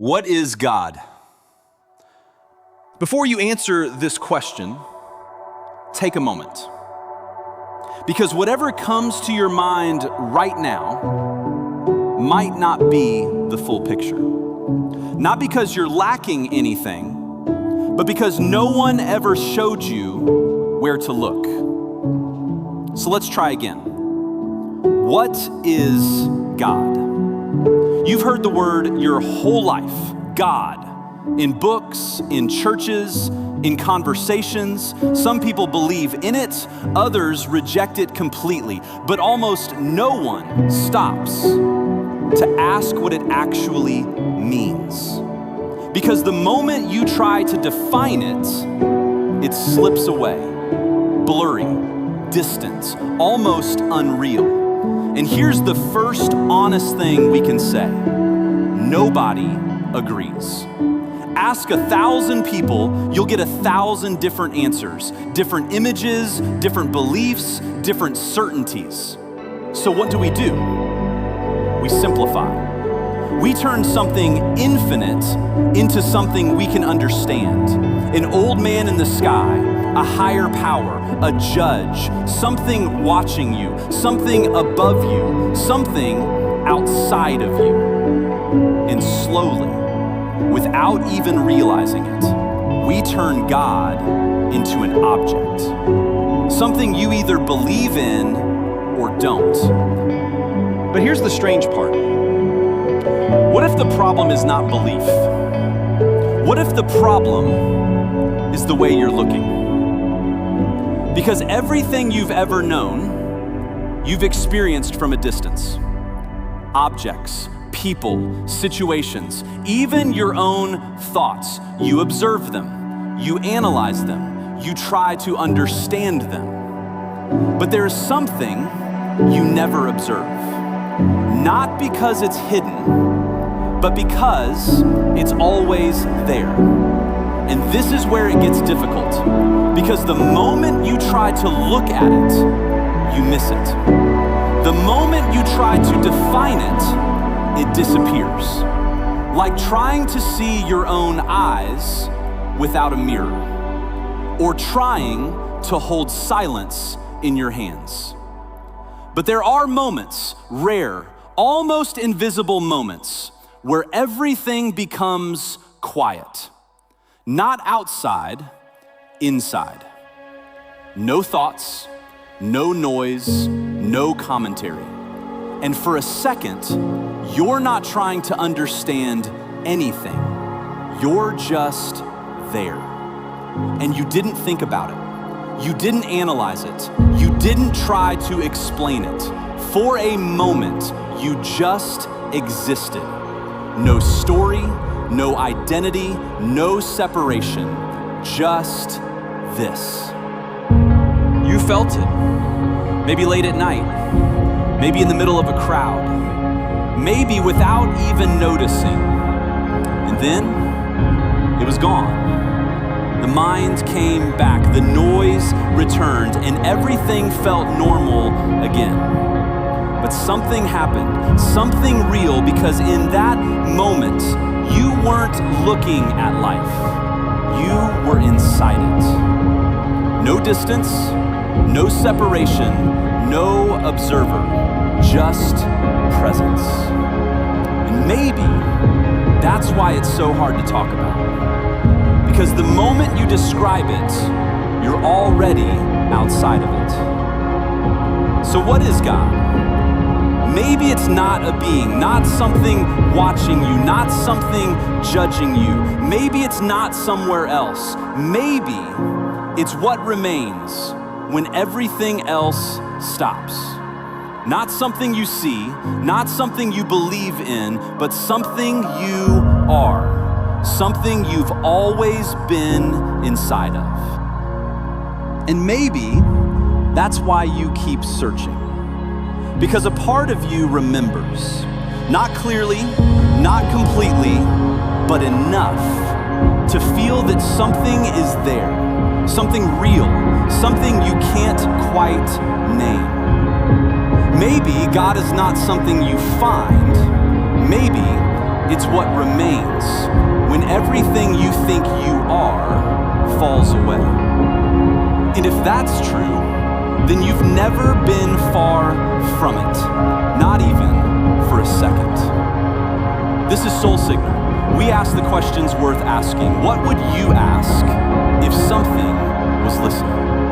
What is God? Before you answer this question, take a moment. Because whatever comes to your mind right now might not be the full picture. Not because you're lacking anything, but because no one ever showed you where to look. So let's try again. What is God? You've heard the word your whole life, God, in books, in churches, in conversations. Some people believe in it, others reject it completely, but almost no one stops to ask what it actually means. Because the moment you try to define it, it slips away, blurry, distant, almost unreal. And here's the first honest thing we can say. Nobody agrees. Ask 1,000 people, you'll get 1,000 different answers, different images, different beliefs, different certainties. So what do? We simplify. We turn something infinite into something we can understand. An old man in the sky, a higher power, a judge, something watching you, something above you, something outside of you. And slowly, without even realizing it, we turn God into an object. Something you either believe in or don't. But here's the strange part. What if the problem is not belief? What if the problem is the way you're looking? Because everything you've ever known, you've experienced from a distance. Objects, people, situations, even your own thoughts. You observe them, you analyze them, you try to understand them. But there is something you never observe. Not because it's hidden, but because it's always there. And this is where it gets difficult. Because the moment you try to look at it, you miss it. The moment you try to define it, it disappears. Like trying to see your own eyes without a mirror, or trying to hold silence in your hands. But there are moments, rare, almost invisible moments, where everything becomes quiet. Not outside, inside. No thoughts, no noise, no commentary. And for a second, you're not trying to understand anything. You're just there. And you didn't think about it. You didn't analyze it. You didn't try to explain it. For a moment, you just existed. No story, no identity, no separation, just this. You felt it. Maybe late at night, maybe in the middle of a crowd, maybe without even noticing. And then it was gone. The mind came back, the noise returned, and everything felt normal again. But something happened, something real, because in that moment, you weren't looking at life. You were inside it. No distance, no separation, no observer, just presence. And maybe that's why it's so hard to talk about. Because the moment you describe it, you're already outside of it. So what is God? Maybe it's not a being, not something watching you, not something judging you. Maybe it's not somewhere else. Maybe it's what remains when everything else stops. Not something you see, not something you believe in, but something you are. Something you've always been inside of. And maybe that's why you keep searching. Because a part of you remembers, not clearly, not completely, but enough to feel that something is there, something real, something you can't quite name. Maybe God is not something you find, maybe It's what remains when everything you think you are falls away. And if that's true, then you've never been far from it, not even for a second. This is Soul Signal. We ask the questions worth asking. What would you ask if something was listening?